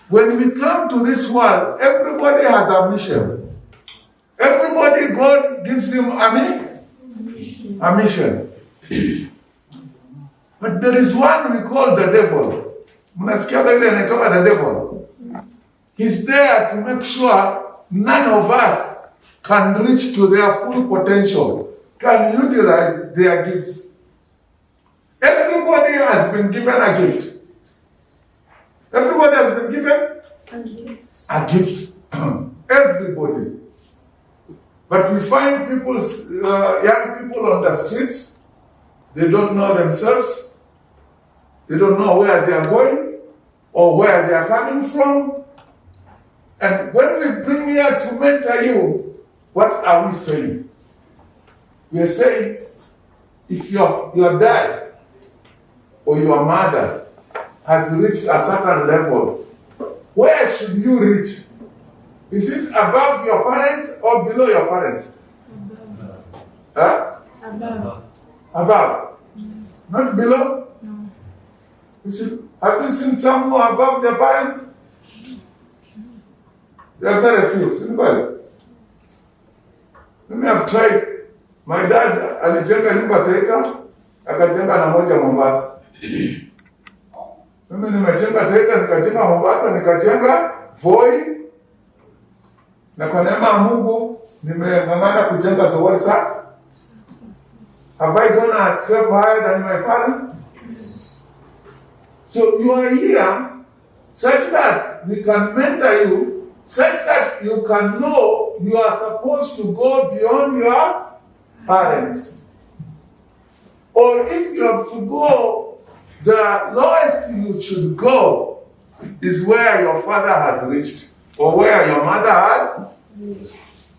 when we come to this world, everybody has a mission. Everybody, God gives him a mission. But there is one we call the devil. The devil. He's there to make sure none of us can reach to their full potential, can utilize their gifts. Everybody has been given a gift. Everybody has been given a gift. Everybody. But we find young people on the streets, they don't know themselves, they don't know where they are going or where they are coming from. And when we bring here to mentor you, what are we saying? We are saying, if your dad or your mother has reached a certain level, where should you reach? Is it above your parents or below your parents? Above. Huh? Above. Above. Not below? No. Have you seen some who are above their parents? There are very few. Simple. Let me have tried. My dad alijenga nyumba Taita, akajenga na moja Mombasa. Mimi nimejenga Taita, nikajenga Mombasa, nikajenga Voi. Na kwa neema ya Mungu nimeng'ang'ana kujenga Zoghori Sacco. Have I gone a step higher than my father? So you are here such that we can mentor you, such that you can know you are supposed to go beyond your parents. Or if you have to go, the lowest you should go is where your father has reached, or where your mother has.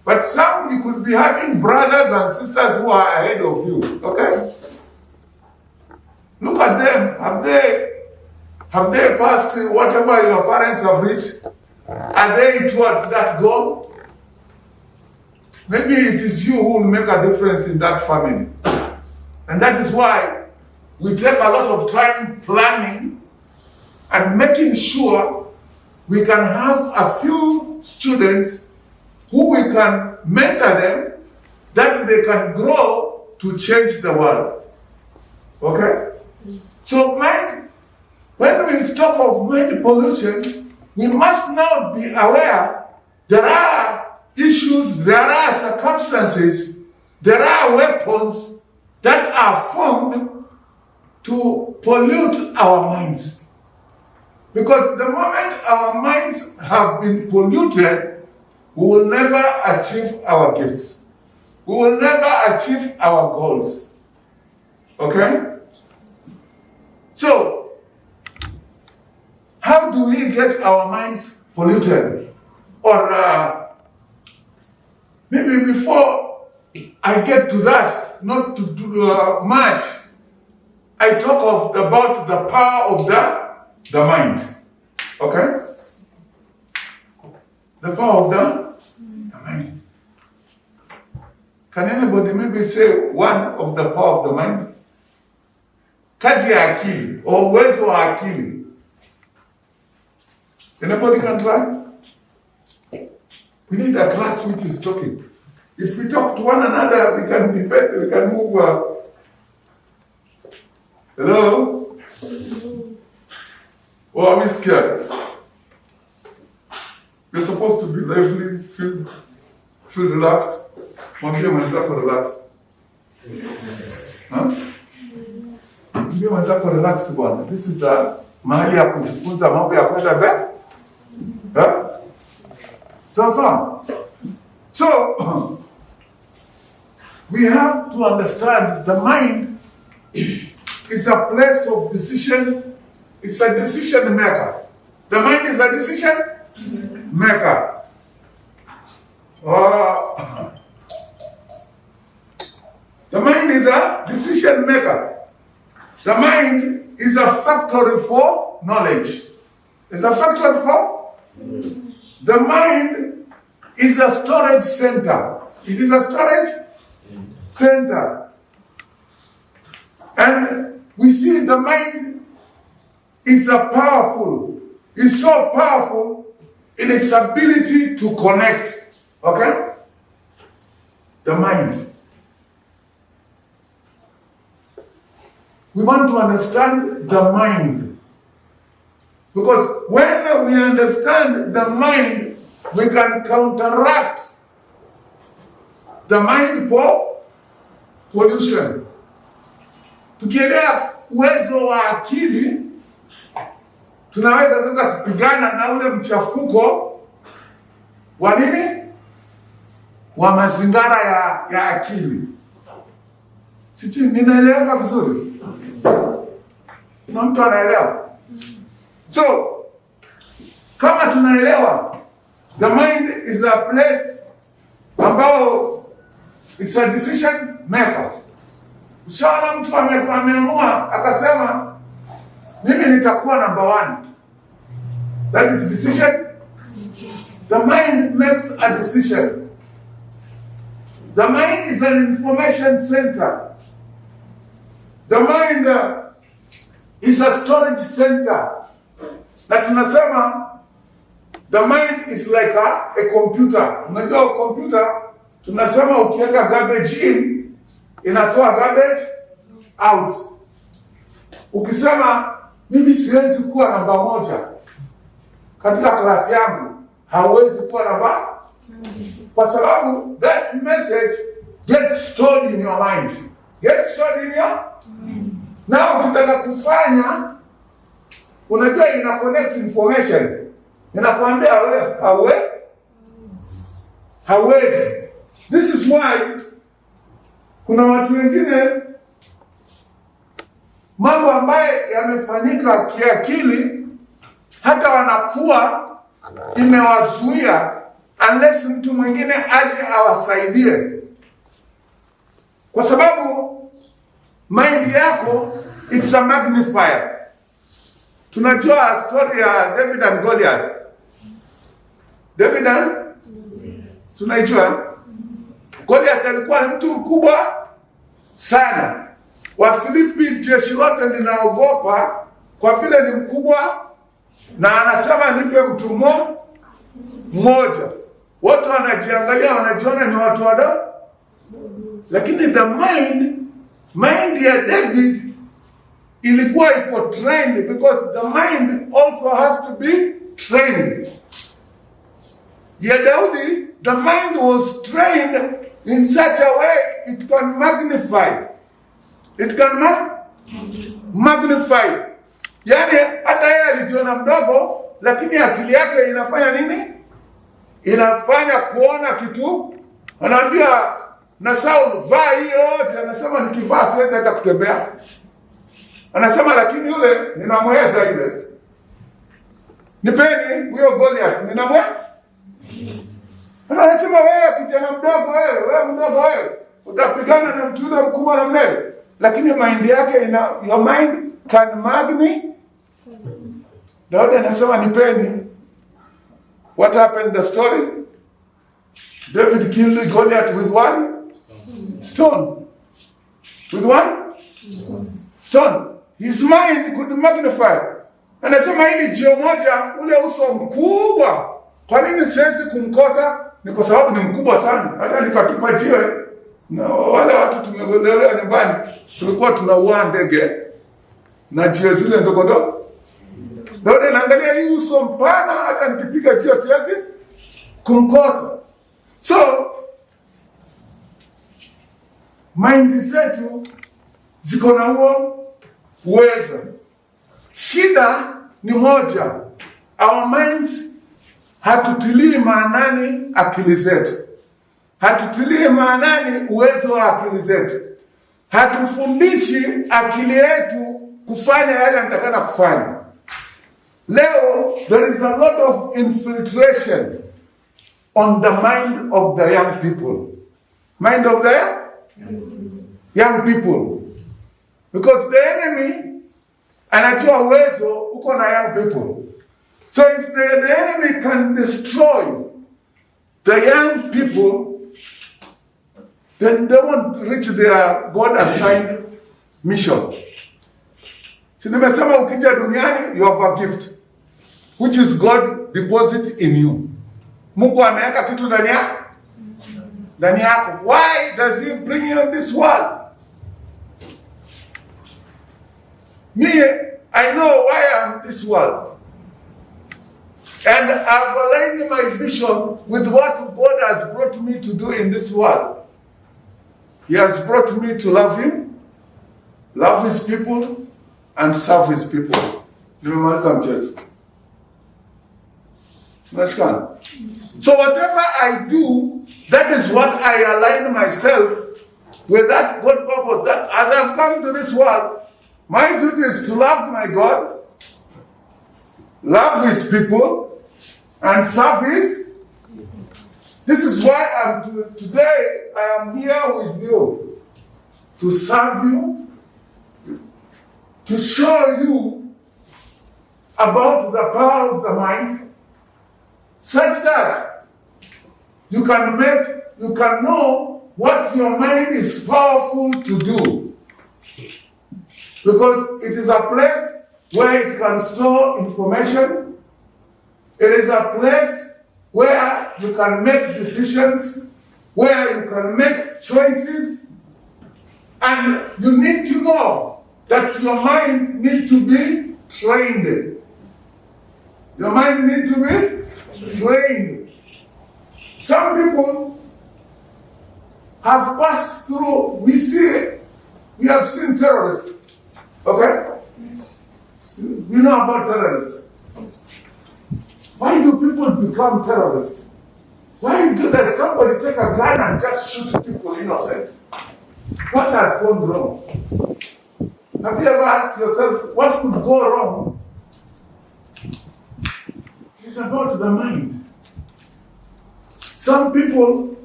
But some, you could be having brothers and sisters who are ahead of you. Okay? Look at them. Have they passed whatever your parents have reached? Are they towards that goal? Maybe it is you who will make a difference in that family. And that is why we take a lot of time planning and making sure we can have a few students who we can mentor them, that they can grow to change the world. Okay? So when we talk of mind pollution, we must now be aware there are issues, there are circumstances, there are weapons that are formed to pollute our minds. Because the moment our minds have been polluted, we will never achieve our gifts. We will never achieve our goals. Okay? So, how do we get our minds polluted? Or maybe before I get to that, not to do much, I talk about the power of the mind. Okay? The power of the mind. Can anybody maybe say one of the power of the mind? Kazi ya akili, or uwezo wa akili. Anybody can try? We need a class which is talking. If we talk to one another, we can debate, we can move. Hello? Or are we scared? We're supposed to be lively, feel relaxed. Mwambie mwenzako relax. Mwambie mwenzako relax bwana. This is mahali ya kujifunza mambo ya kwenda mbele. So, we have to understand the mind is a place of decision. It's a decision maker. The mind is a decision maker. The mind is a decision maker. The mind is a factory for knowledge. It's a factory for? The mind is a storage center. It is a storage center. And we see the mind is a powerful, is so powerful in its ability to connect. Okay? The mind. We want to understand the mind. Because when we understand the mind, we can counteract the mind pollution. Tukielewa uwezo wa akili, tunaweza sasa kupigana na ule mchafuko wa nini? Wa mazingira ya akili. Sijui ninaeleweka vizuri? Na mtu anaelewa? So, kama tunaelewa, the mind is a place ambao it's a decision maker. Ushaona mtu ameamua akasema mimi nitakuwa number 1. That is decision. The mind makes a decision. The mind is an information center. The mind is a storage center. Na tunasema the mind is like a computer. Unajua computer tunasema ukiweka garbage in inatoa garbage out. Ukisema mimi siwezi kuwa namba 1 katika klasi yangu, hauwezi kuwa namba, kwa sababu that message gets stored in your mind. Gets stored in your mind. Na ukitaka kufanya, unajua ina connect information. Inakwambia wewe hauwezi. This is why kuna watu wengine mambo ambaye yamefanyika kiakili hata wanakuwa imewazuia unless mtu mwingine aje awasaidie. Kwa sababu mind yako it's a magnifier. Tunajua story ya David and Goliath. David and tunaijua. Goliath alikuwa ni mtu mkubwa sana. Wafilipi jeshi lote linaogopa kwa vile ni mkubwa, na anasema nipe mtu mmoja. Watu wanajiangalia, wanajiona ni watu wadogo. Lakini the mind ya David ilikuwa iko trained, because the mind also has to be trained. Ya Daudi, the mind was trained in such a way it can magnify. It can magnify. Yani hata yeye alijiona mdogo, lakini akili yake inafanya nini? Inafanya kuona kitu. Anaambia na Saul, vaa hiyo yote. Anasema nikivaa siwezi hata kutembea. Anasema lakini yule ninamweza ile. Nipeni huyo Goliath, ninamweza. Anasema wewe kijana mdogo, wewe mdogo, utapigana na mtu yule mkubwa na mnene. Lakini mind yake your mind can magnify. Daudi anasema nipeni. What happened the story? David killed Goliath with one stone. With one stone. His mind could magnify. Anasema hili jiwe moja, ule uso mkubwa. Kwa nini siwezi kumkosa? Ni kwa sababu ni mkubwa sana. Hata nikatupa jiwe, na wale watu tumelelewa nyumbani, tulikuwa tunauwa ndege na jiwe zile ndogo ndogo. Daudi anaangalia hii uso mpana, hata nikipiga jiwe siwezi kumkosa. So mind zetu ziko na huo uwezo. Shida ni moja. Our minds hatutilii maanani akili zetu. Hatutilii maanani uwezo wa akili zetu. Hatufundishi akili yetu kufanya yale nitakana kufanya. Leo there is a lot of infiltration on the mind of the young people. Mind of the young people. Because the enemy anajua uwezo uko na young people. So if the enemy can destroy the young people, then they won't reach their God-assigned mission. Si nimesema ukija duniani, you have a gift. which is God deposit in you. Mungu ameweka kitu ndani yako. Why does he bring you in this world? Me, I know why I'm in this world. And I've aligned my vision with what God has brought me to do in this world. He has brought me to love him, love his people, and serve his people. Nimemaliza mchezo. Unashikana? So whatever I do, that is what I align myself with that God purpose. That as I've come to this world, my duty is to love my God, love his people, and serve his. This is why today I am here with you, to serve you, to show you about the power of the mind, such that you can know what your mind is powerful to do. Because it is a place where it can store information. It is a place where you can make decisions, where you can make choices. And you need to know that your mind needs to be trained. Your mind needs to be trained. Some people have passed through, we have seen terrorists. Okay? We know about terrorists. Why do people become terrorists? Why do that somebody take a gun and just shoot people innocent? What has gone wrong? Have you ever asked yourself what could go wrong? It's about the mind. Some people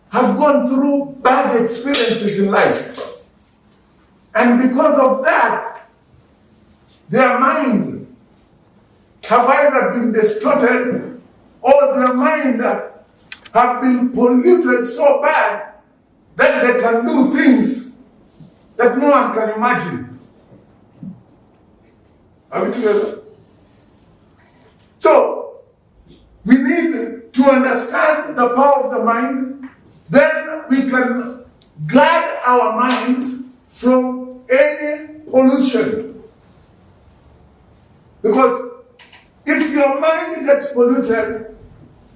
have gone through bad experiences in life. And because of that, their minds have either been distorted or their mind have been polluted so bad that they can do things that no one can imagine. Are we together? So, we need to understand the power of the mind. Then we can guard our minds from any pollution. Because if your mind gets polluted,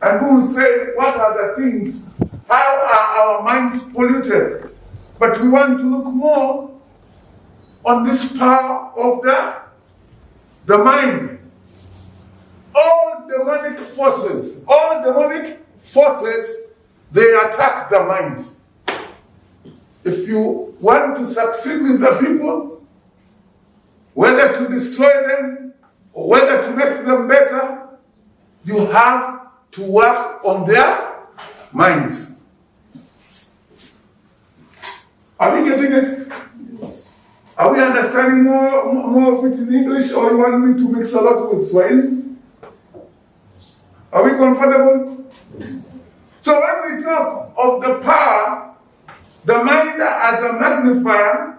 and we will say, what are the things? How are our minds polluted? But we want to look more on this power of the mind. All demonic forces, they attack the mind. If you want to succeed with the people, whether to destroy them or whether to make them better, you have to work on their minds. Are we getting it? Yes. Are we understanding more of it in English, or you want me to mix a lot with Swahili? Are we comfortable? Yes. So when we talk of the power, the mind as a magnifier,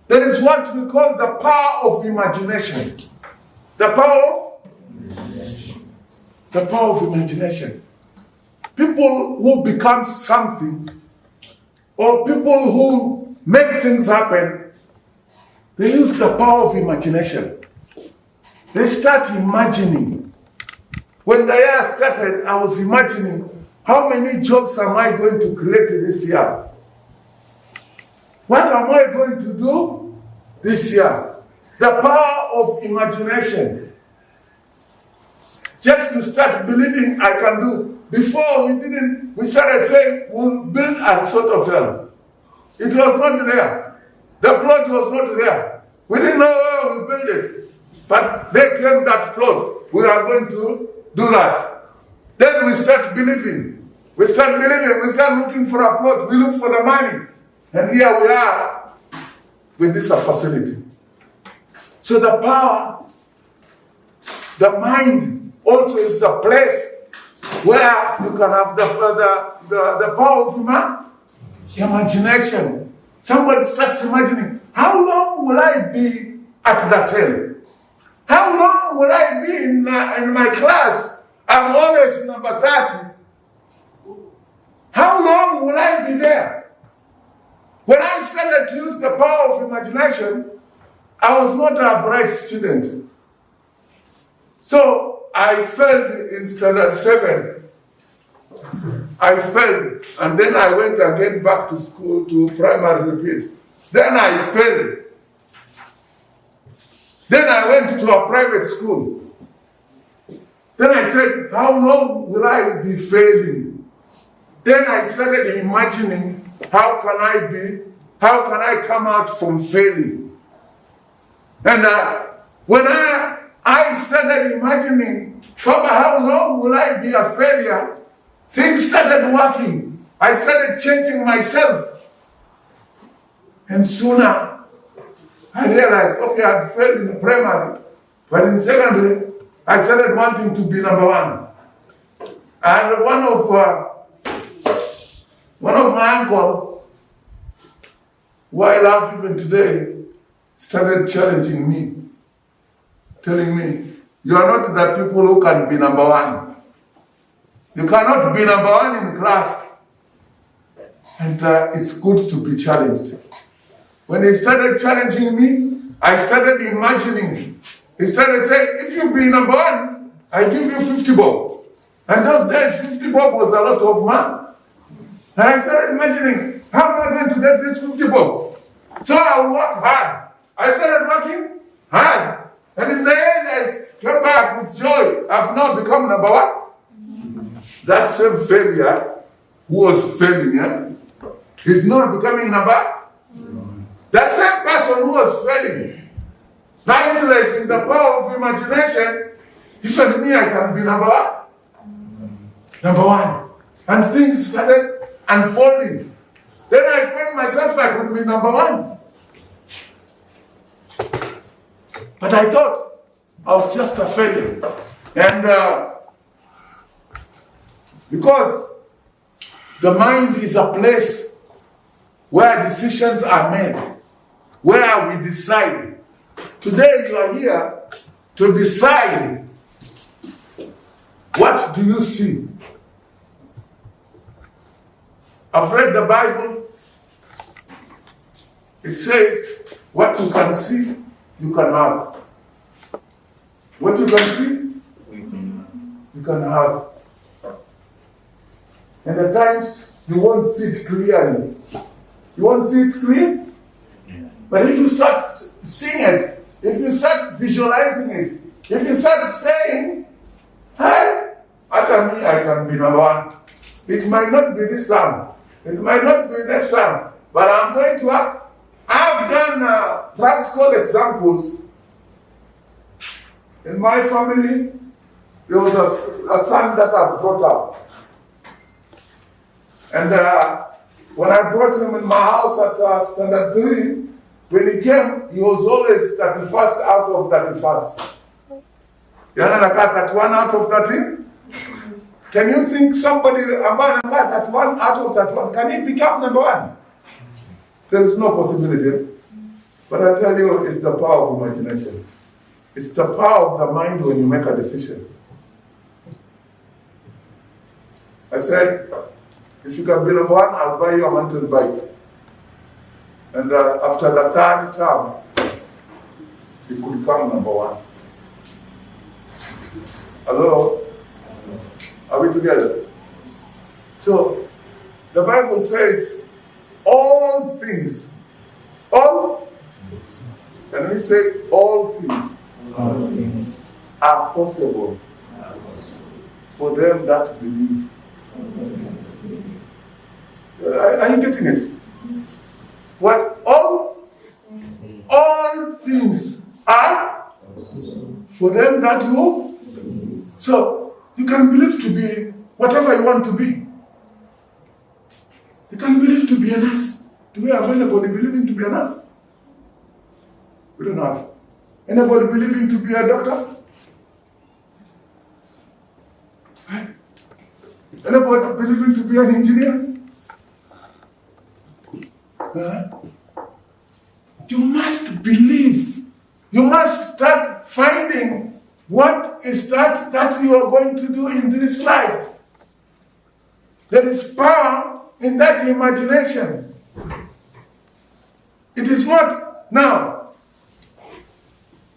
there is what we call the power of imagination. The power of imagination. People who become something, or people who make things happen, they use the power of imagination. They start imagining. When the year started, I was imagining, how many jobs am I going to create this year? What am I going to do this year? The power of imagination. Just to start believing I can do. Before we started saying we'll build a resort hotel. It was not there. The plot was not there. We didn't know where we'll build it. But they came that thought, we are going to do that. Then we start believing. We start looking for a plot. We look for the money. And here we are with this facility. So the power, the mind also is a place where you can have the power of imagination. Somebody starts imagining, how long will I be at the tail? How long will I be in my class? I'm always number 30. How long will I be there? When I started to use the power of imagination, I was not a bright student. So I failed in standard 7. I failed, and then I went again back to school to primary repeat. Then I failed. Then I went to a private school. Then I said, how long will I be failing? Then I started imagining, how can I come out from failing? And when I started imagining, Papa, how long will I be a failure? Things started working. I started changing myself. And sooner, I realized, okay, I failed in primary, but in secondary, I started wanting to be number 1. And one of my uncle, who I love even today, started challenging me, telling me, you are not the people who can be number 1. You cannot be number 1 in class. And it's good to be challenged. When he started challenging me, I started imagining. He started saying, if you be number 1, I give you 50 bob. And those days, 50 bob was a lot of money. And I started imagining, how am I going to get this 50 bob? So I'll work hard. I started working hard. And in the end, I came back with joy. I've now become number 1. That same failure, who was failing, is not becoming number. That same person who was failing, now utilizing the power of imagination, he said, me, I can be number 1. And things started unfolding. Then I found myself I could be number 1. But I thought I was just a failure. And because the mind is a place where decisions are made, where we decide. Today you are here to decide, what do you see? I've read the Bible. It says, what you can see, you can have. What you can see, you can have. And at times, you won't see it clearly. You won't see it clear? But if you start seeing it, if you start visualizing it, if you start saying, hey, after me, I can be number 1. It might not be this time. It might not be next time. But I'm going to have. I've done practical examples. In my family, there was a son that I've brought up. And when I brought him in my house at standard 3, when he came, he was always 31st out of 31st. Yana nakaa 31 out of 13? Can you think somebody ambaye anakaa 31 out of 31, can he become number 1? There is no possibility. But I tell you, it's the power of imagination. It's the power of the mind when you make a decision. I said, if you can be number 1, I'll buy you a mountain bike. And after the 3rd term, you could become number 1. Hello? Are we together? So, the Bible says, all things, can we say all things are possible for them that believe. Are you getting it? What all things are for them that who? So you can believe to be whatever you want to be. You can believe to be a nurse. Do we have anybody believing to be a nurse? We don't have. Anybody believing to be a doctor? Right? Anybody believing to be an engineer? You must believe. You must start finding what is that you are going to do in this life. There is power in that imagination. It is not now.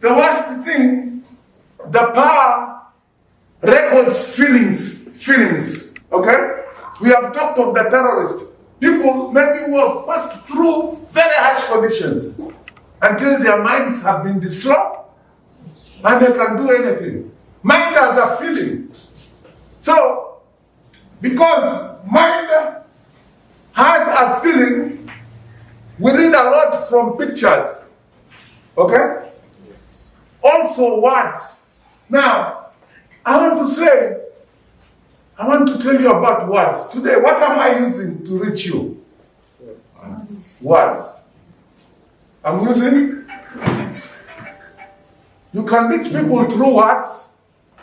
The worst thing, the power records feelings, okay? We have talked of the terrorists. People maybe who have passed through very harsh conditions until their minds have been destroyed and they can do anything. Mind has a feeling. So, because mind has a feeling, we read a lot from pictures, okay? Also words. Now, I want to tell you about words. Today, what am I using to reach you? Words. I'm using. You can reach people through words.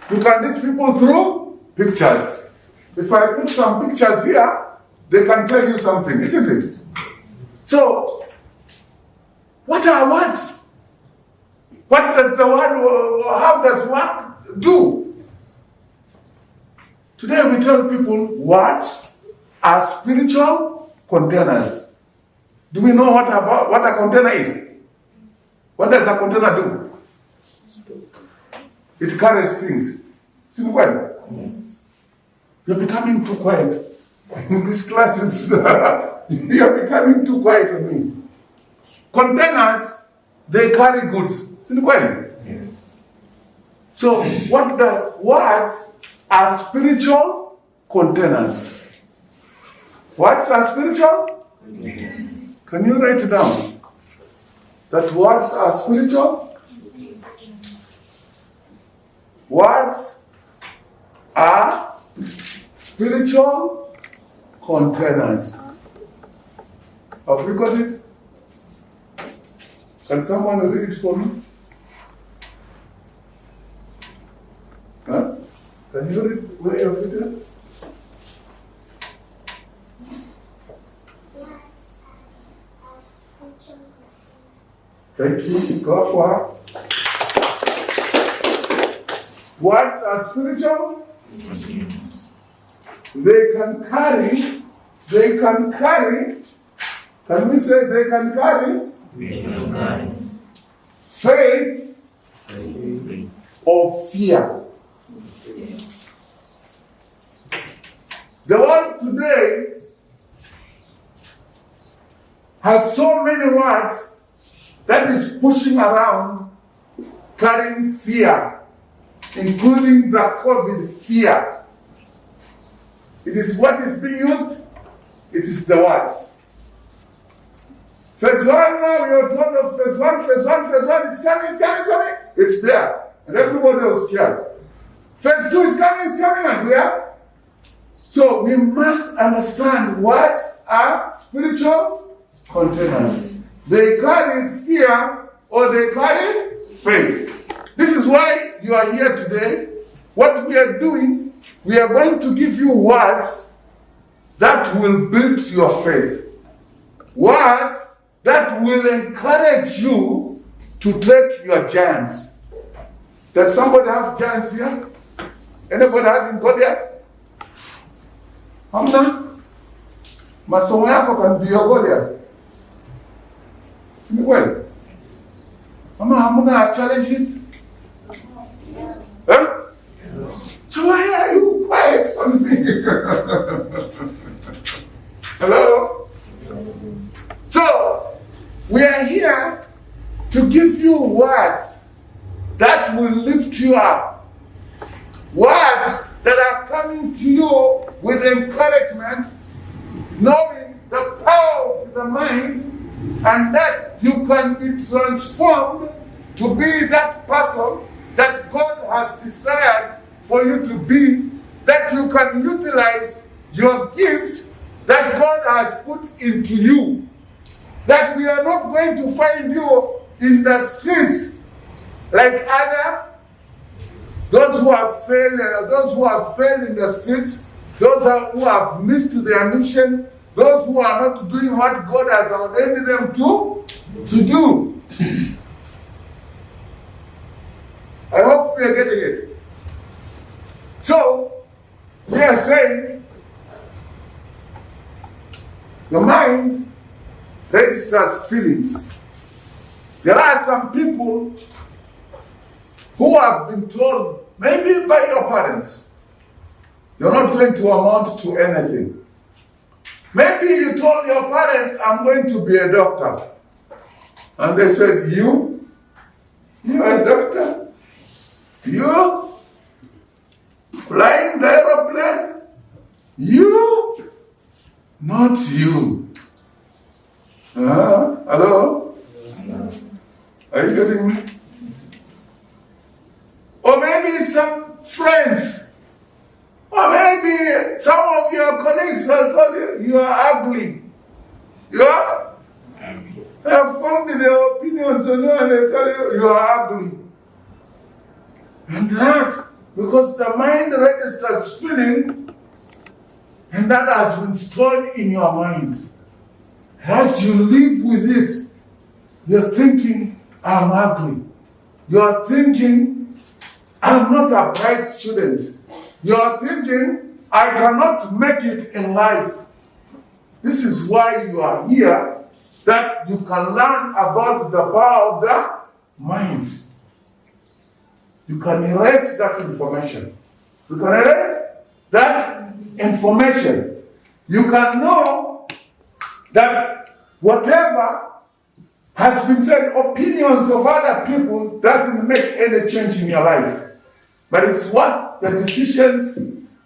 You can reach people through pictures. If I put some pictures here, they can tell you something, isn't it? So, what are words? What does the word, how does word do? Today we tell people words are spiritual containers. Do we know what a container is? What does a container do? It carries things. Simple. Yes. You're becoming too quiet. In this class you're becoming too quiet on me. Containers, they carry goods. Simple. Yes. So what does words are spiritual containers? Words are spiritual? Yes. Can you write it down? That words are spiritual? Words are spiritual containers. Have you got it? Can someone read it for me? Huh? Can you read where you've written? Thank you. Go for her. Words are spiritual. They can carry. Can we say they can carry? Faith or fear. The world today has so many words that is pushing around, carrying fear, including the COVID fear. It is what is being used, it is the words. Phase 1 now, we are told of phase 1, it's coming. It's there. And everybody was scared. Phase 2 is coming, and we are. So we must understand words are spiritual containers. They carry fear or they carry faith. This is why you are here today. What we are doing, we are going to give you words that will build your faith. Words that will encourage you to take your giants. Does somebody have giants here? Anybody having Goliath? Hamna? Masomo yako can be your Goliath. Well, Mama, hamuna challenges? Yes. Huh? Yes. So why are you quiet on me? Hello? So, we are here to give you words that will lift you up. Words that are coming to you with encouragement, knowing the power of the mind, and that you can be transformed to be that person that God has desired for you to be, that you can utilize your gift that God has put into you. That we are not going to find you in the streets like those who have failed in the streets, those who have missed their mission, those who are not doing what God has ordained them to do. hope you are getting it. So, we are saying the mind registers feelings. There are some people who have been told, maybe by your parents, you're not going to amount to anything. Maybe you told your parents, I'm going to be a doctor. And they said, you're a doctor? You? Flying the aeroplane? You? Not you. Hello? Are you getting me? Or maybe some friends, or maybe some of your colleagues will tell you, you are ugly. They have formed their opinions on you and they tell you, you are ugly. And that, because the mind registers feeling, and that has been stored in your mind. As you live with it, you're thinking, I'm ugly. You're thinking, I'm not a bright student. You're thinking, I cannot make it in life. This is why you are here, that you can learn about the power of the mind. You can erase that information. You can erase that information. You can know that whatever has been said, opinions of other people doesn't make any change in your life. But it's what the decisions,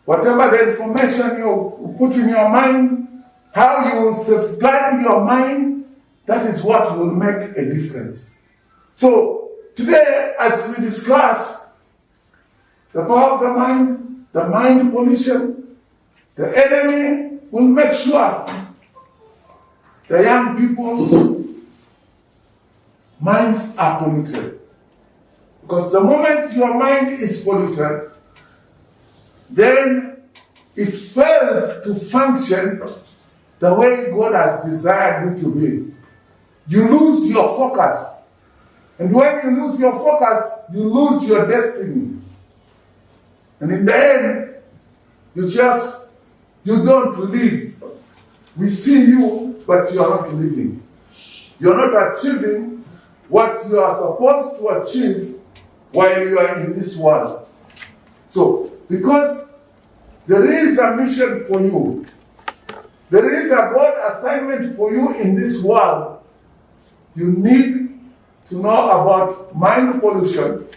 whatever the information you put in your mind, how you will safeguard your mind, that is what will make a difference. So today, as we discuss the power of the mind pollution, the enemy will make sure the young people's minds are polluted. Because the moment your mind is polluted, then it fails to function the way God has desired it to be. You lose your focus. And when you lose your focus, you lose your destiny. And in the end, you don't live. We see you, but you are not living. You are not achieving what you are supposed to achieve while you are in this world. So, because there is a mission for you, there is a God assignment for you in this world, you need to know about mind pollution,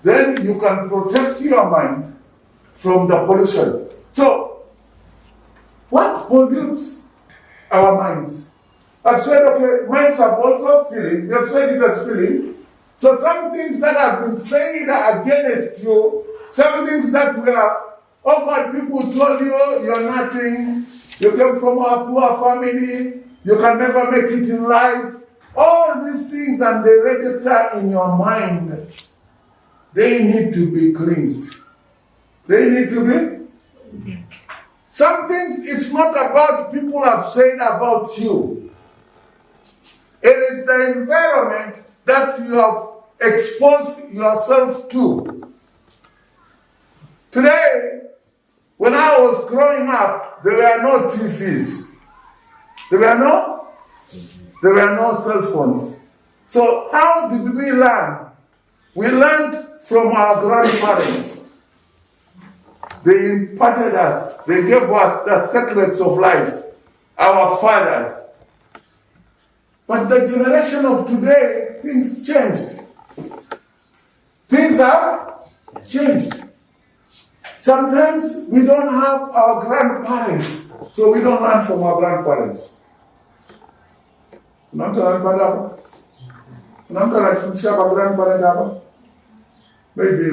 then you can protect your mind from the pollution. So, what pollutes our minds? I've said, okay, minds have also feeling. You've said it as feeling. So some things that have been said against you, some things that were, oh God, people told you, you're nothing, you came from a poor family, you can never make it in life. All these things, and they register in your mind. They need to be cleansed. They need to be. Some things, it's not about people have said about you. It is the environment that you have exposed yourself to. Today, when I was growing up, there were no TVs. There were no cell phones. So how did we learn? We learned from our grandparents. They imparted us. They gave us the secrets of life. Our fathers. But the generation of today, things changed. Things have changed. Sometimes we don't have our grandparents, so we don't learn from our grandparents. Maybe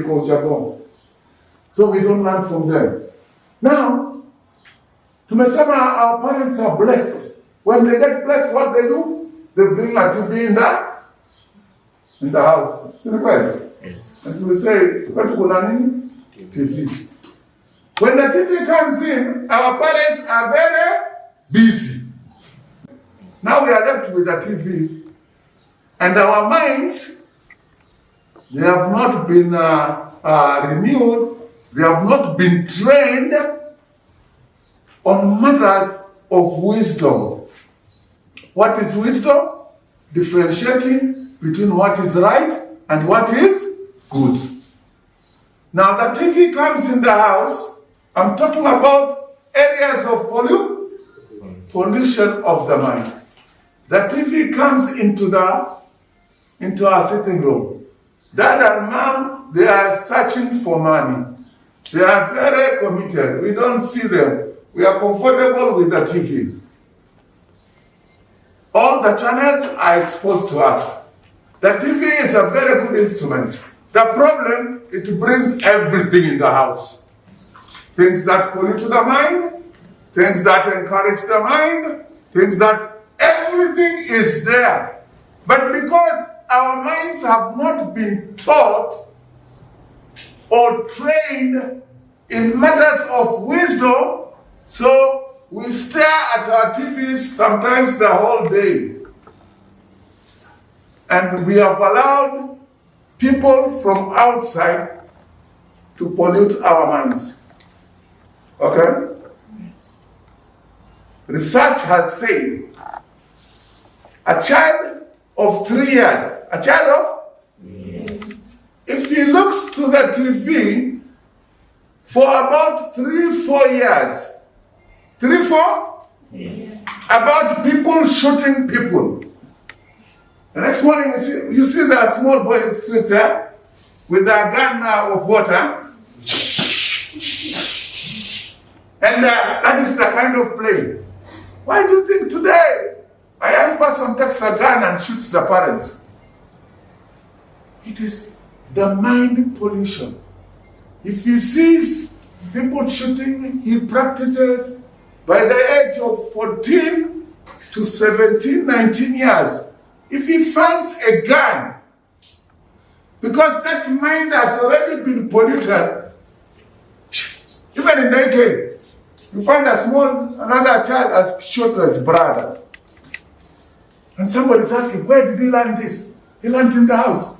go Japan. So we don't learn from them. Now, tumesema our parents are blessed. When they get blessed, what they do? They bring a TV in the house. See the place? Yes. And we say, what TV. When the TV comes in, our parents are very busy. Now we are left with the TV. And our minds, they have not been renewed, they have not been trained on matters of wisdom. What is wisdom? Differentiating between what is right and what is good. Now the TV comes in the house. I'm talking about areas of pollution of the mind. The TV comes into our sitting room. Dad and mom, they are searching for money. They are very committed. We don't see them. We are comfortable with the TV. All the channels are exposed to us. The TV is a very good instrument. The problem, it brings everything in the house. Things that pollute the mind, things that encourage the mind, things that everything is there. But because our minds have not been taught or trained in matters of wisdom, so we stare at our TVs sometimes the whole day. And we have allowed people from outside to pollute our minds. Okay? Research has said a child of 3 years, a child of? Yes. If he looks to the TV for about 3-4 years, 3-4? Yes. About people shooting people. The next morning you see the small boy in the streets here with a gun of water. And that is the kind of play. Why do you think today a young person takes a gun and shoots the parents? It is the mind pollution. If he sees people shooting, he practices by the age of 14 to 17, 19 years. If he finds a gun, because that mind has already been polluted, even in the UK, you find another child has shot his brother. And somebody's asking, where did he learn this? He learned in the house.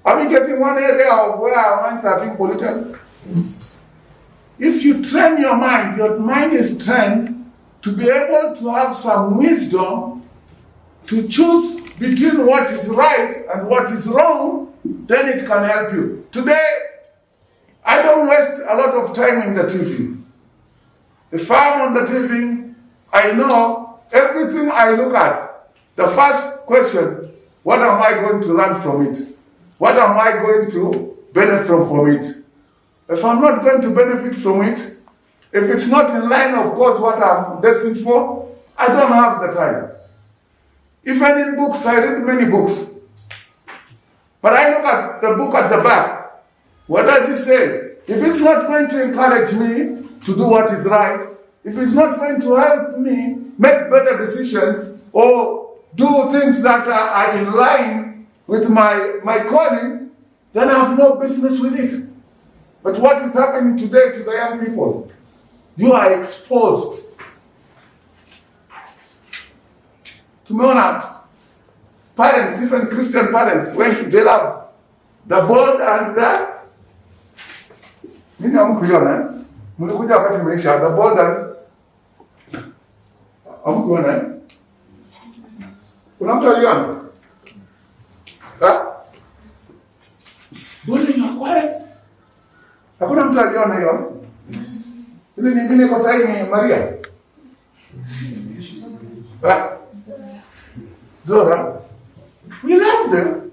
Are we getting one area of where our minds are being polluted? Yes. If you train your mind is trained to be able to have some wisdom to choose between what is right and what is wrong, then it can help you. Today, I don't waste a lot of time in the TV. If I'm on the TV, I know everything I look at. The first question, what am I going to learn from it? What am I going to benefit from it? If I'm not going to benefit from it, if it's not in line, of course, what I'm destined for, I don't have the time. Even in books, I read many books. But I look at the book at the back. What does it say? If it's not going to encourage me to do what is right, if it's not going to help me make better decisions or do things that are in line with my calling, then I have no business with it. But what is happening today to the young people? You are exposed. Tumeona parents, even Christian parents, when they love the board and the mimi hamkuiona, mlikuja wakati imeisha, the board and hamkuiona. Kuna mtu aliona? Bullying are quiet. Hakuna mtu aliona hiyo? Yes. Ile nyingine kwa sahi ni Maria. Zora. We love them.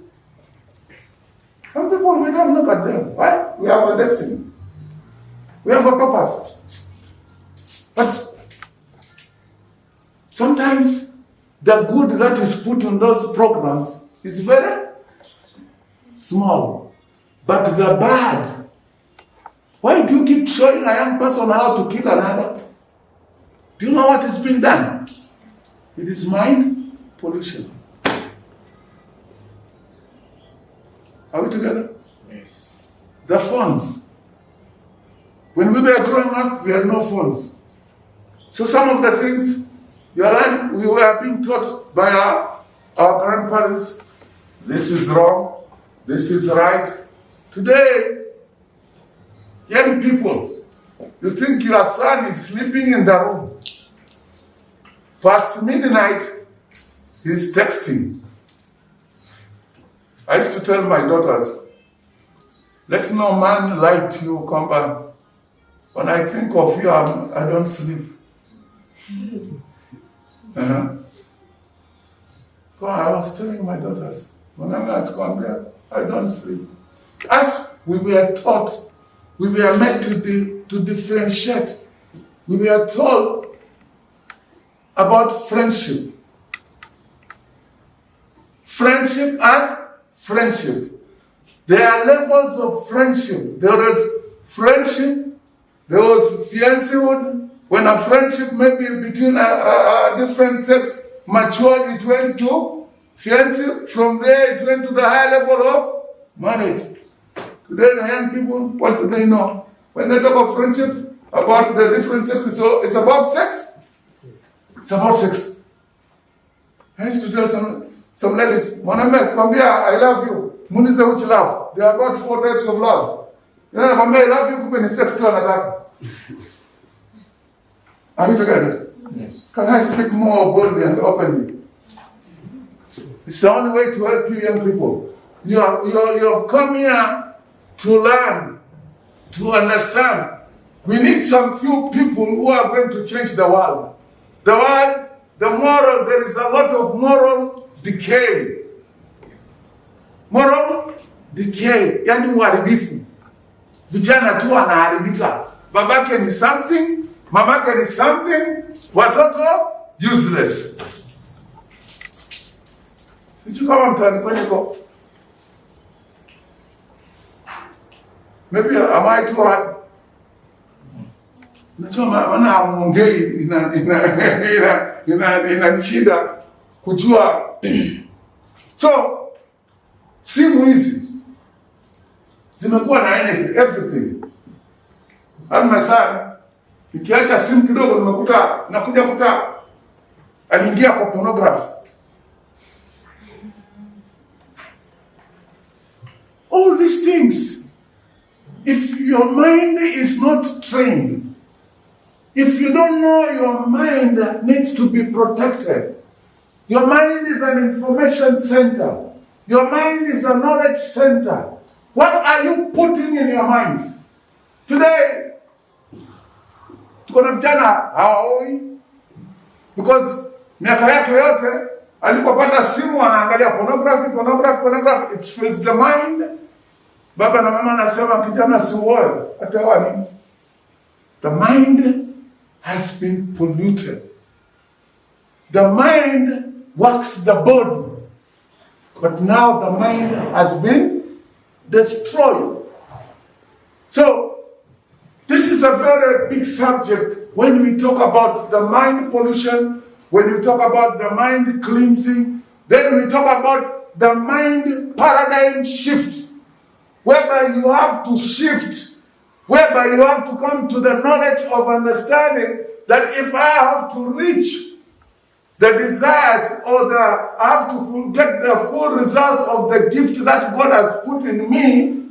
Some people, we don't look at them. Why? We have a destiny. We have a purpose. But sometimes the good that is put on those programs is very small. But the bad, why do you keep showing a young person how to kill another? Do you know what is being done? It is mind pollution. Are we together? Yes. The phones. When we were growing up, we had no phones. So some of the things we were being taught by our grandparents. This is wrong. This is right. Today, young people, you think your son is sleeping in the room. Past midnight, he's texting. I used to tell my daughters, let no man lie to you, come back. When I think of you, I don't sleep. So I was telling my daughters, when I was come there, I don't sleep. As we were taught, we were meant to differentiate. We were told about friendship. Friendship as friendship. There are levels of friendship. There is friendship, there was fiancéhood. When a friendship maybe between a different sex matured, it went to fiancé. From there, it went to the high level of marriage. Today, the young people, what do they know? When they talk of friendship, about the different sexes, so it's about sex. It's about sex. I used to tell some ladies, Mwaname, come here, I love you. Munize which love. There are about 4 types of love. You know, I love you, kumbe ni sex to another. Are we together? Yes. Can I speak more boldly and openly? It's the only way to help you young people. You have come here to learn, to understand. We need some few people who are going to change the world. The world, the moral, there is a lot of moral decay. Moral decay, yani uharibifu. Vijana tu wanaharibika. Babake ni something, mamake ni something, watoto useless. Sisi kama mtani kwenye maybe am I too hard? Najua maana hamuongei inanishinda kujua. So simu hizi zimekuwa na everything. Hata sana nikiacha simu kidogo nakuja kuta aliingia kwa pornography. All these things, if your mind is not trained, if you don't know your mind needs to be protected, your mind is an information center, your mind is a knowledge center. What are you putting in your mind? Today, kuna vijana hawaoi because miaka yake yote alipopata simu anaangalia pornography. It fills the mind. Baba na mama nasema kijana siuoe, ataoa nini? The mind has been polluted. The mind works the body, but now the mind has been destroyed. So, this is a very big subject when we talk about the mind pollution, when we talk about the mind cleansing, then we talk about the mind paradigm shift, whereby you have to shift, whereby you have to come to the knowledge of understanding that if I have to reach the desires or I have to get the full results of the gift that God has put in me,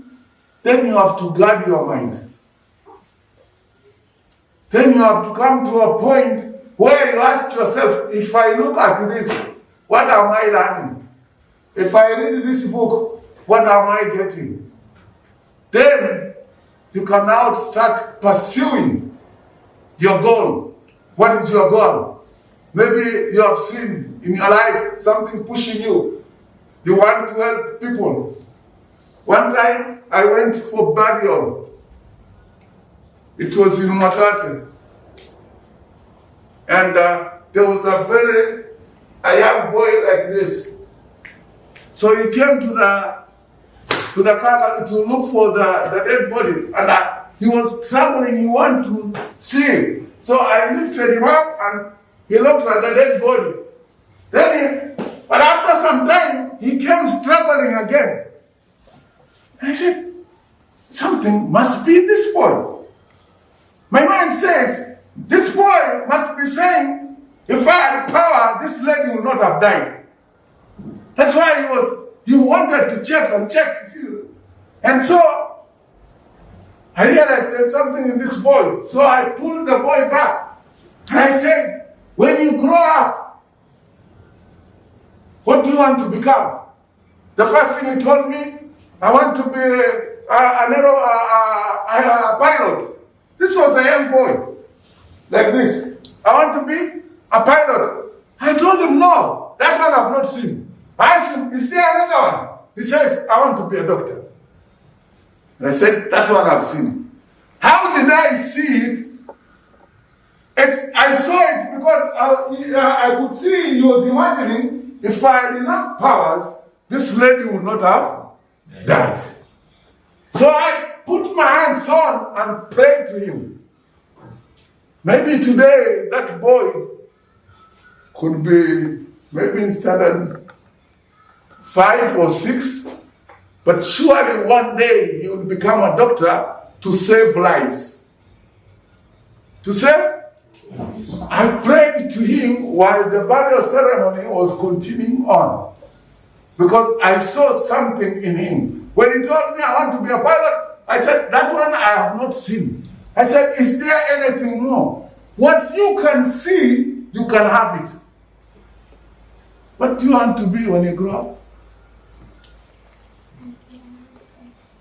then you have to guard your mind. Then you have to come to a point where you ask yourself, if I look at this, what am I learning? If I read this book, what am I getting? Then you can now start pursuing your goal. What is your goal? Maybe you have seen in your life something pushing you. You want to help people. One time I went for burial. It was in Mwatate. And there was a young boy like this. So he came to the car to look for the dead body. And he was traveling, he wanted to see it. So I lifted him up and he looked at the dead body. But after some time, he came struggling again. And I said, something must be in this boy. My mind says, this boy must be saying, if I had power, this lady would not have died. That's why he wanted to check and check. And so, I realized there's something in this boy. So I pulled the boy back. And I said, when you grow up, what do you want to become? The first thing he told me, I want to be a pilot. This was a young boy, like this. I want to be a pilot. I told him, no, that one I've not seen. I asked him, is there another one? He says, I want to be a doctor. And I said, that one I've seen. How did I see it? I saw it because I could see he was imagining if I had enough powers, this lady would not have died. So I put my hands on and prayed to him. Maybe today that boy could be maybe in standard 5 or 6, but surely one day he will become a doctor to save lives. To save? I prayed to him while the burial ceremony was continuing on, because I saw something in him. When he told me I want to be a pilot, I said, that one I have not seen. I said, is there anything more? What you can see, you can have it. What do you want to be when you grow up?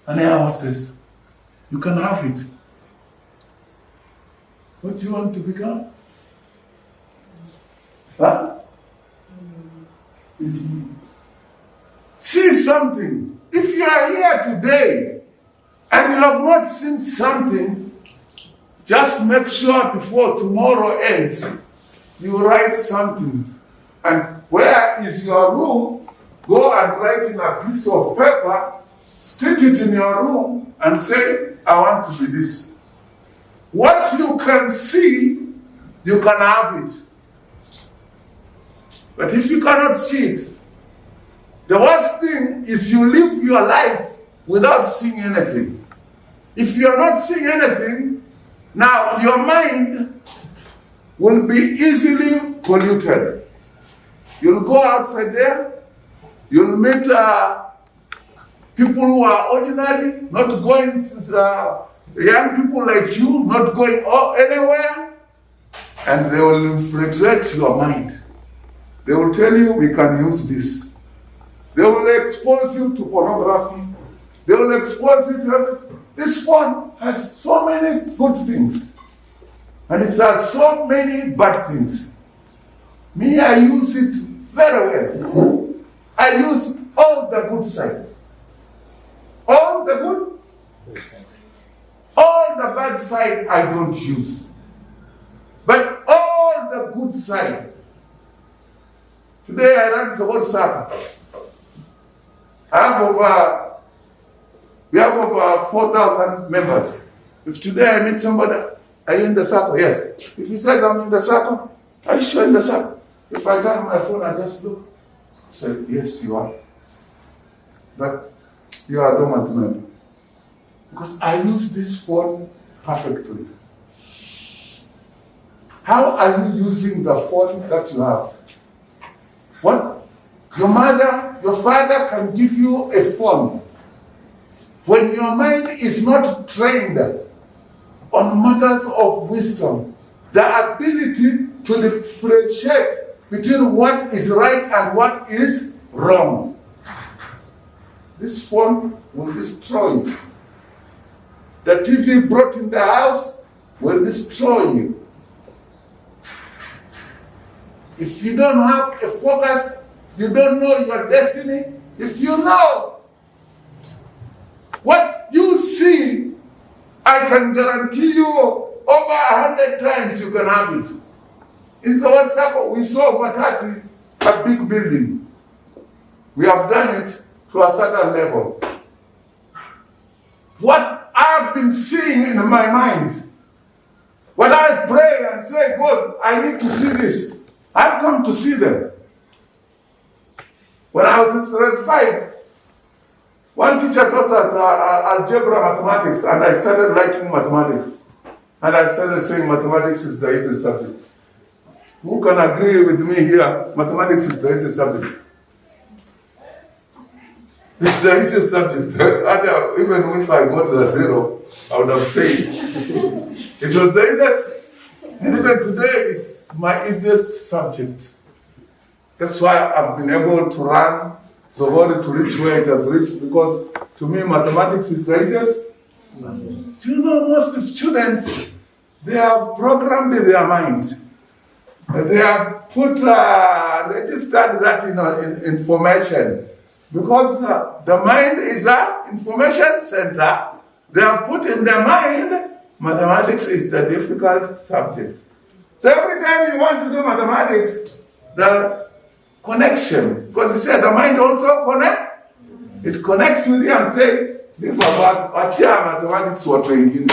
An air hostess. You can have it. What do you want to become? Huh? It's me. See something. If you are here today and you have not seen something, just make sure before tomorrow ends, you write something. And where is your room? Go and write in a piece of paper, stick it in your room, and say, I want to be this. What you can see, you can have it. But if you cannot see it, the worst thing is you live your life without seeing anything. If you are not seeing anything, now your mind will be easily polluted. You'll go outside there, you'll meet people who are ordinary, not going, young people like you, not going anywhere, and they will infiltrate your mind. They will tell you, we can use this. They will expose you to pornography. They will expose you to... This phone has so many good things, and it has so many bad things. Me, I use it very well. I use all the good side. All the good, all the bad side I don't use. But all the good side. Today I run Zoghori Sacco. We have over 4,000 members. If today I meet somebody, are you in the circle? Yes. If he says I'm in the circle, are you sure in the circle? If I turn my phone, I just look. Say, yes, you are. But you are dormant member. Because I use this phone perfectly. How are you using the phone that you have? What? Your mother, your father can give you a phone. When your mind is not trained on matters of wisdom, the ability to differentiate between what is right and what is wrong, this phone will destroy you. The TV brought in the house will destroy you. If you don't have a focus, you don't know your destiny. If you know what you see, I can guarantee you over 100 times you can have it. In Zoghori Sacco, we saw Matati, a big building. We have done it to a certain level. What I've been seeing in my mind, when I pray and say, God, I need to see this, I've come to see them. When I was in grade 5, one teacher taught us algebra mathematics, and I started liking mathematics. And I started saying mathematics is the easy subject. Who can agree with me here? Mathematics is the easy subject. It's the easiest subject. Even if I got a 0, I would have said it was the easiest. And even today, it's my easiest subject. That's why I've been able to run Zoghori to reach where it has reached, because to me, mathematics is the easiest. Do you know most students, they have programmed their mind. They have put, registered that in information. Because the mind is an information center, they have put in their mind, mathematics is the difficult subject. So every time you want to do mathematics, the connection, because he said the mind also connects. It connects with you and say, think about achia mathematics watu wengine.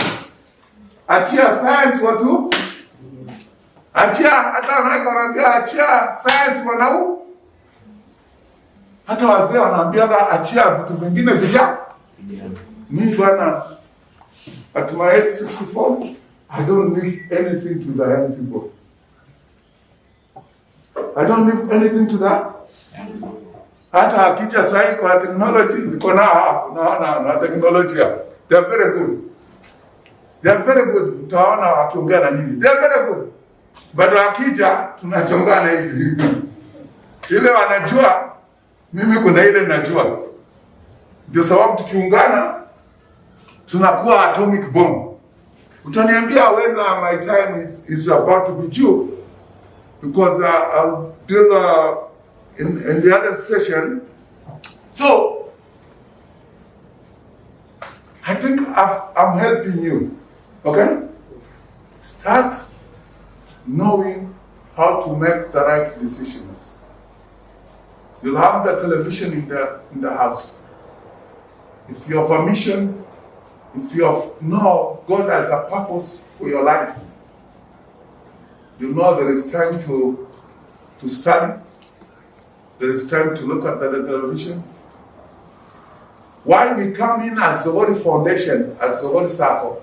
Achia science watu. Achia hata wanaambia achia science wanau. Hata wazee wanaambia achia vitu vingine vija. Mimi bwana at my age 64, I don't leave anything to the young people. I don't leave anything to that. Hata akija sahi kwa technology, niko na teknolojia. They are very good. They are very good. Utaona wakiongea na nini. They are very good. But wakija tunachongana hivi. Ile wanajua, mimi kuna ile najua. Ndio sababu tukiungana tunakuwa atomic bomb. Utaniambia when my time is about to be due, because I'll deal in the other session. So I think I'm helping you. Okay? Start knowing how to make the right decisions. You'll have the television in the house. If you have a mission, if you know God has a purpose for your life, you know there is time to study. There is time to look at the television. Why we come in as Zoghori Foundation, as Zoghori Sacco,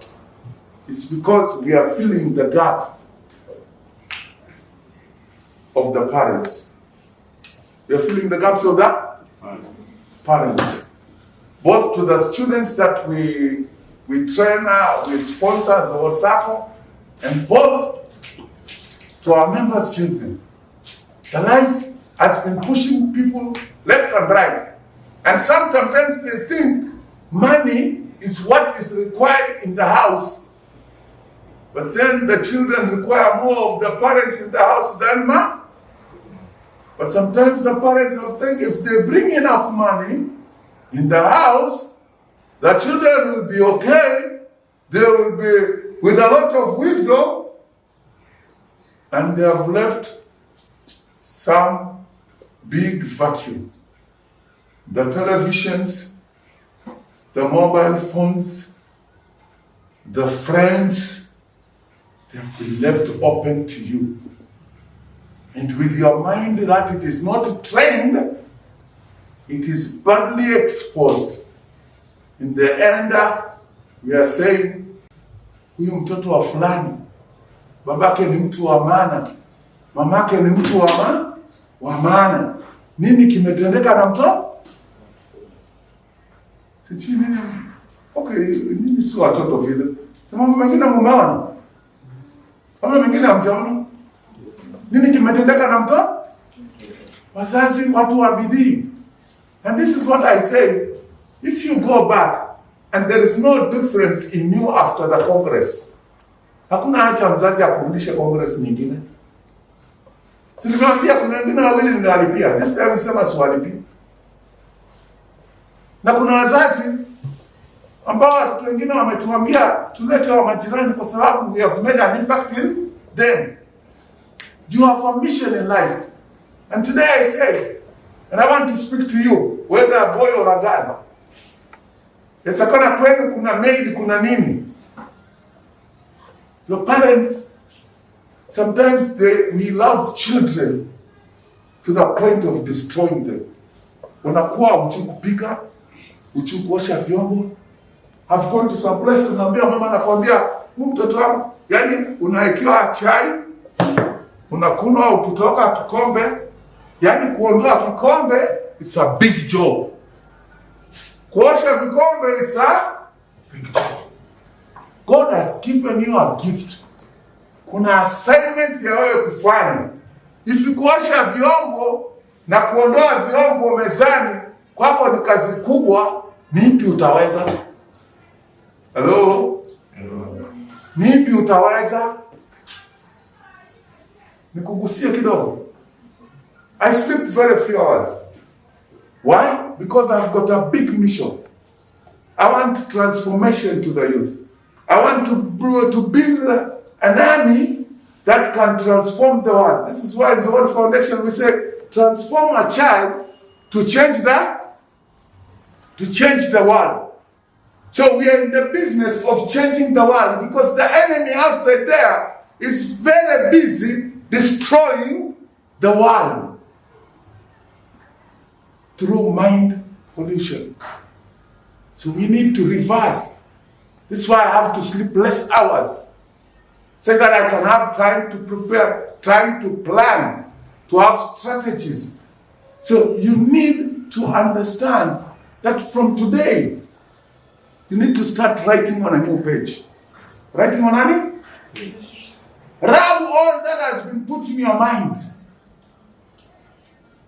it's because we are filling the gap of the parents. We are filling the gaps of the parents. Both to the students that we train, we sponsor Zoghori Sacco, and both to our members' children. The life has been pushing people left and right. And sometimes they think money is what is required in the house. But then the children require more of the parents in the house than money. But sometimes the parents think if they bring enough money in the house, the children will be okay. They will be with a lot of wisdom. And they have left some big vacuum. The televisions, the mobile phones, the friends, they have been left open to you. And with your mind that it is not trained, it is badly exposed. In the end, we are saying, huyu mtoto wa fulani, babake ni mtu wa maana, mamake ni mtu wa maana. Nini kimetendeka na mtoto? Sijui nini. Okay, nini si watoto vile. Sema mengine mumeona. Kama mengine hamjaona. Nini kimetendeka na mtoto? Wazazi watu wa bidii. And this is what I say. If you go back and there is no difference in you after the Congress, hakuna haja mzazi akurudishe Congress nyingine. Silikwambia kuna wengine wawili ninalipia. This time nisema siwalipi. Na kuna wazazi ambao watu wengine wametuambia tulete wa majirani kwa sababu we have made an impact in them. You have a mission in life. And today I say, and I want to speak to you, whether a boy or a girl. Yesakana kwenu kuna maid, kuna nini. Your parents, sometimes we love children to the point of destroying them. Unakuwa uchi kupika, uchi kuosha vyombo. I've gone to some places, naambia mama nakwambia, mtoto wangu, yani unaekiwa chai, unakunwa ukitoka kikombe, yani kuondoa kikombe, it's a big job. Kuosha vikombe, it's a big job. God has given you a gift. Kuna assignment ya wewe kufanya. If kuosha vyombo na kuondoa vyombo mezani kwako ni kazi kubwa, ni ipi utaweza? Hello? Ni ipi utaweza? Nikugusie kidogo. I sleep very few hours. Why? Because I've got a big mission. I want transformation to the youth. I want to build an army that can transform the world. This is why in the Zoghori Foundation we say, transform a child to change the world. So we are in the business of changing the world because the enemy outside there is very busy destroying the world through mind pollution. So we need to reverse. This is why I have to sleep less hours, so that I can have time to prepare, time to plan, to have strategies. So you need to understand that from today, you need to start writing on a new page. Writing on a new page. Rub all that has been put in your mind.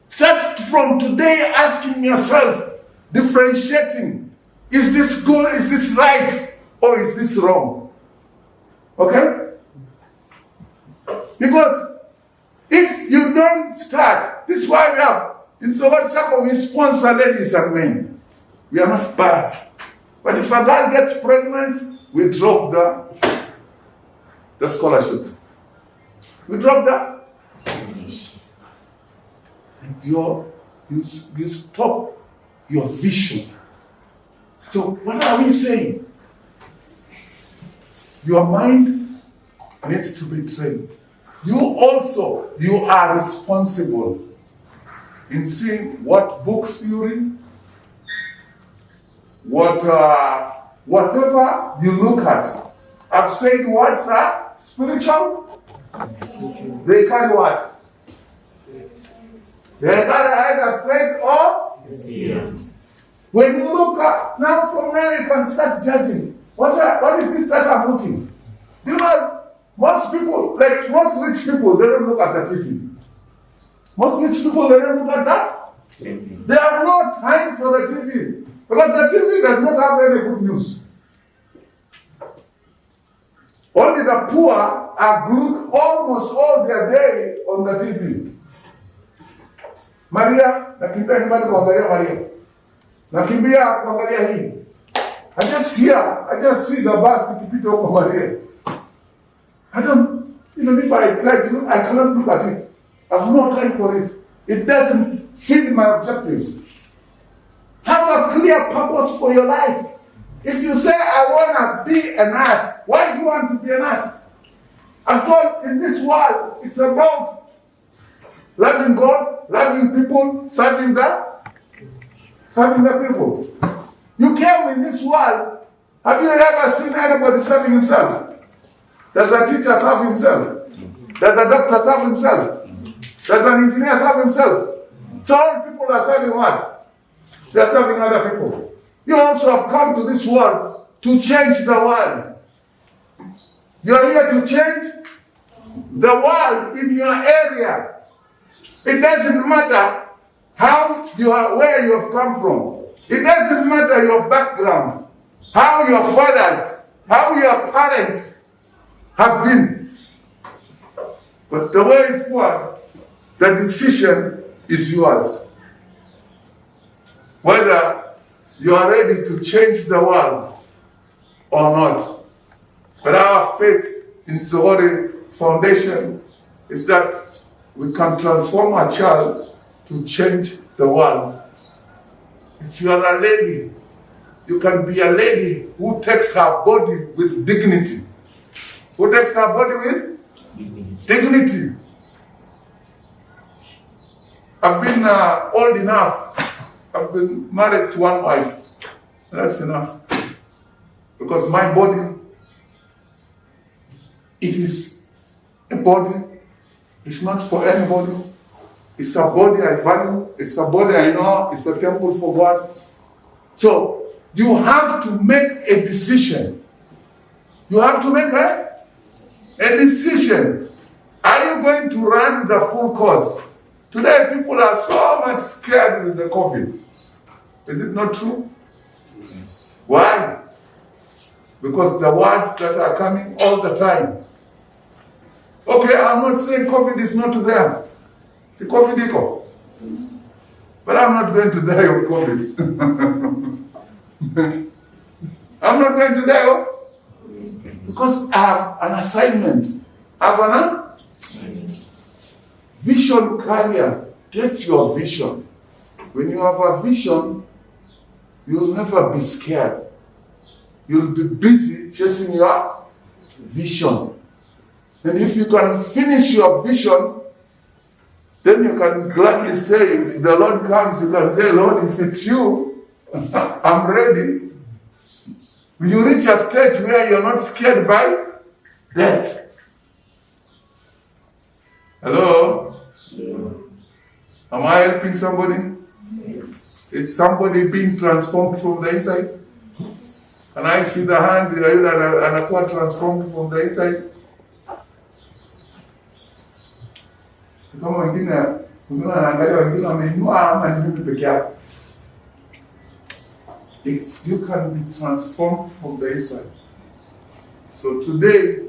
Start from today asking yourself, differentiating, is this good, is this right, or is this wrong? Okay? Because if you don't start, this is why we have, in Zoghori Sacco, we sponsor ladies and men. We are not biased. But if a girl gets pregnant, we drop the scholarship. We drop that. And you stop your vision. So what are we saying? Your mind needs to be trained. You are responsible in seeing what books you read, whatever you look at. I've said words are spiritual. They carry what? They carry either faith or fear. When you look at, now from now you can start judging. What is this that I'm looking? Do you know, most people, like most rich people, they don't look at the TV. Most rich people, they don't look at that. They have no time for the TV. Because the TV does not have any good news. Only the poor are glued almost all their day on the TV. Maria, nakimbia nyumbani kuangalia Maria. Nakimbia kuangalia hii. I just see the bus ikipita huko Maria. Even if I try to, I cannot look at it. I have no time for it. It doesn't fit my objectives. Have a clear purpose for your life. If you say, I want to be a nurse, why do you want to be a nurse? I'm told in this world, it's about loving God, loving people, serving the people. You came in this world, have you ever seen anybody serving himself? Does a teacher serve himself? Does a doctor serve himself? Does an engineer serve himself? So all people are serving what? They are serving other people. You also have come to this world to change the world. You are here to change the world in your area. It doesn't matter where you have come from. It doesn't matter your background, how your fathers, how your parents have been. But the way forward, the decision is yours. Whether you are ready to change the world or not. But our faith in Zoghori Foundation is that we can transform a child to change the world. If you are a lady, you can be a lady who takes her body with dignity. Who takes her body with dignity. I've been old enough. I've been married to one wife. That's enough. Because my body, it is a body. It's not for anybody. It's a body I value. It's a body I know. It's a temple for God. So you have to make a decision. You have to make a decision. Are you going to run the full course? Today people are so much scared with the COVID. Is it not true? Yes. Why? Because the words that are coming all the time. Okay, I'm not saying COVID is not there. See, COVID iko. But I'm not going to die of COVID. I'm not going to die of, because I have an assignment. I have an vision carrier. Get your vision. When you have a vision, you'll never be scared. You'll be busy chasing your vision. And if you can finish your vision, then you can gladly say, if the Lord comes, you can say, Lord, if it's you, I'm ready. When you reach a stage where you're not scared by death. Hello? Yeah. Am I helping somebody? Yes. Is somebody being transformed from the inside? Yes. Can I see the hand anakuwa transformed from the inside? Kama wengine wanaangalia wengine wameinua ama ni mimi peke yako. If you can be transformed from the inside. So today,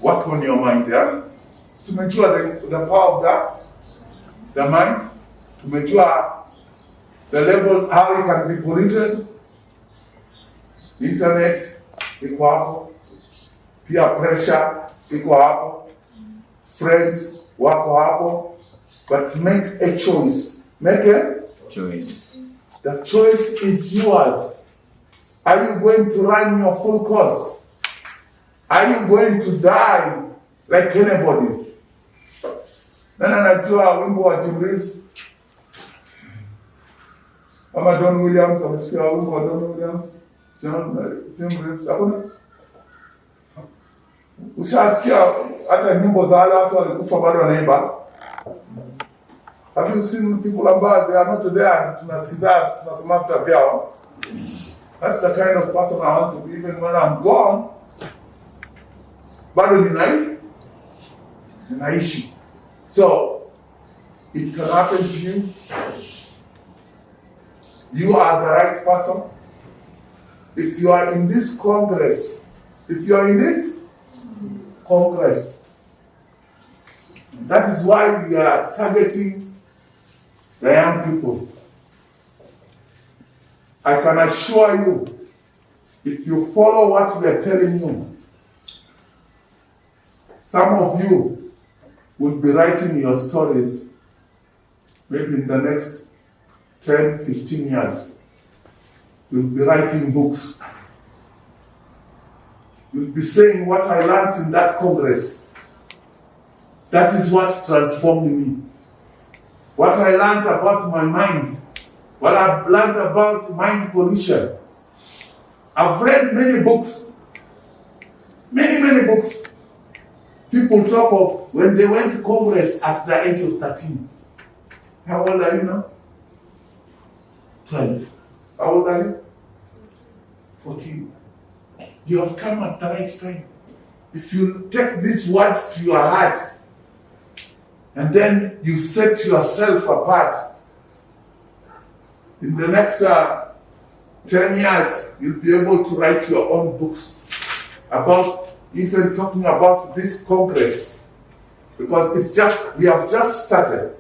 work on your mind, yeah? Tumejua the power of the mind. Tumejua the levels, how it can be polluted. Internet, iko hapo. Peer pressure, iko hapo. Friends, wako hapo. But make a choice. Make a Choice. The choice is yours. Are you going to run your full course? Are you going to die like anybody? Nana najua wimbo wa Tim Reeves. Ama Don Williams, amesikia wimbo wa Don Williams? Tim Reeves, hakuna? Ushasikia hata nyimbo za wale watu walikufa bado wanaimba? Have you seen people about they are not there? Tunasikiza, tunasema after vyao. That's the kind of person I want to be, even when I'm gone. Bado ninaishi. So it can happen to you. You are the right person. If you are in this Congress, that is why we are targeting the young people. I can assure you, if you follow what we are telling you, some of you will be writing your stories maybe in the next 10, 15 years. You'll be writing books. You'll be saying what I learned in that Congress. That is what transformed me. What I learned about my mind. What I've learned about mind pollution. I've read many books. Many books. People talk of when they went to Congress at the age of 13. How old are you now? 12. How old are you? 14. You have come at the right time. If you take these words to your heart, and then you set yourself apart, in the next 10 years, you'll be able to write your own books about, even talking about this Congress. Because we have just started.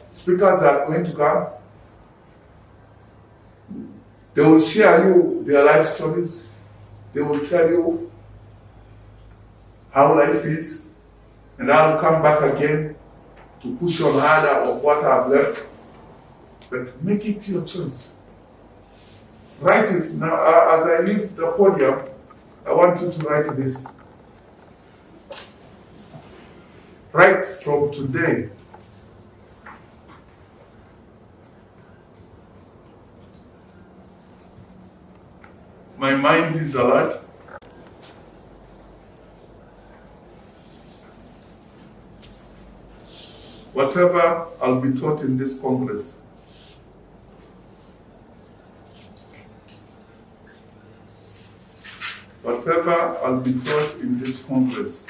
Speakers are going to come. They will share you their life stories. They will tell you how life is. And I'll come back again to push on harder of what I've left. But make it your choice. Write it. Now, as I leave the podium, I want you to write this. Right from today, my mind is alert. Whatever I'll be taught in this Congress, whatever I'll be taught in this congress,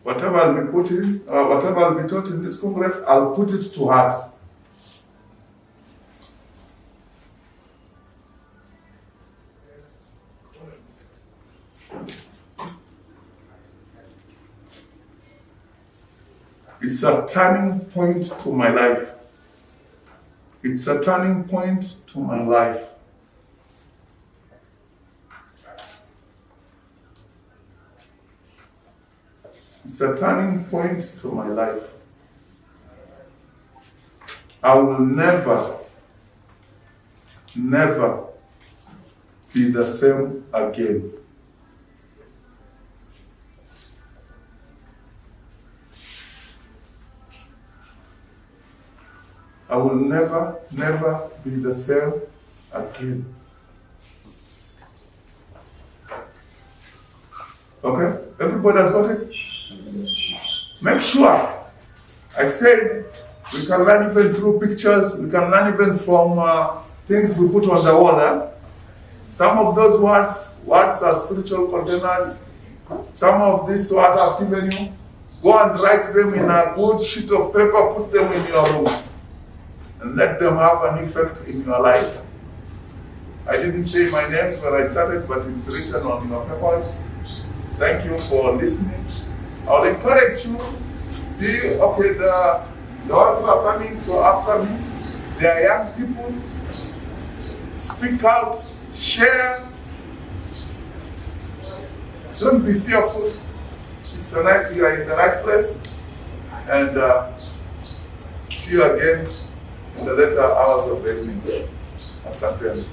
whatever I'll be taught in this congress, I'll put it to heart. It's a turning point to my life. It's a turning point to my life. It's a turning point to my life. I will never be the same again. I will never be the same again. Okay? Everybody has got it? Make sure. I said we can learn even through pictures, we can learn even from things we put on the wall. Eh? Some of those words are spiritual containers. Some of these words I've given you, go and write them in a good sheet of paper, put them in your rooms, and let them have an effect in your life. I didn't say my names when I started, but it's written on your papers. Thank you for listening. I'll encourage you, the ones who are coming for after me, they are young people. Speak out, share. Don't be fearful. It's a night you are in the right place. And see you again in the later hours of the evening. Asante.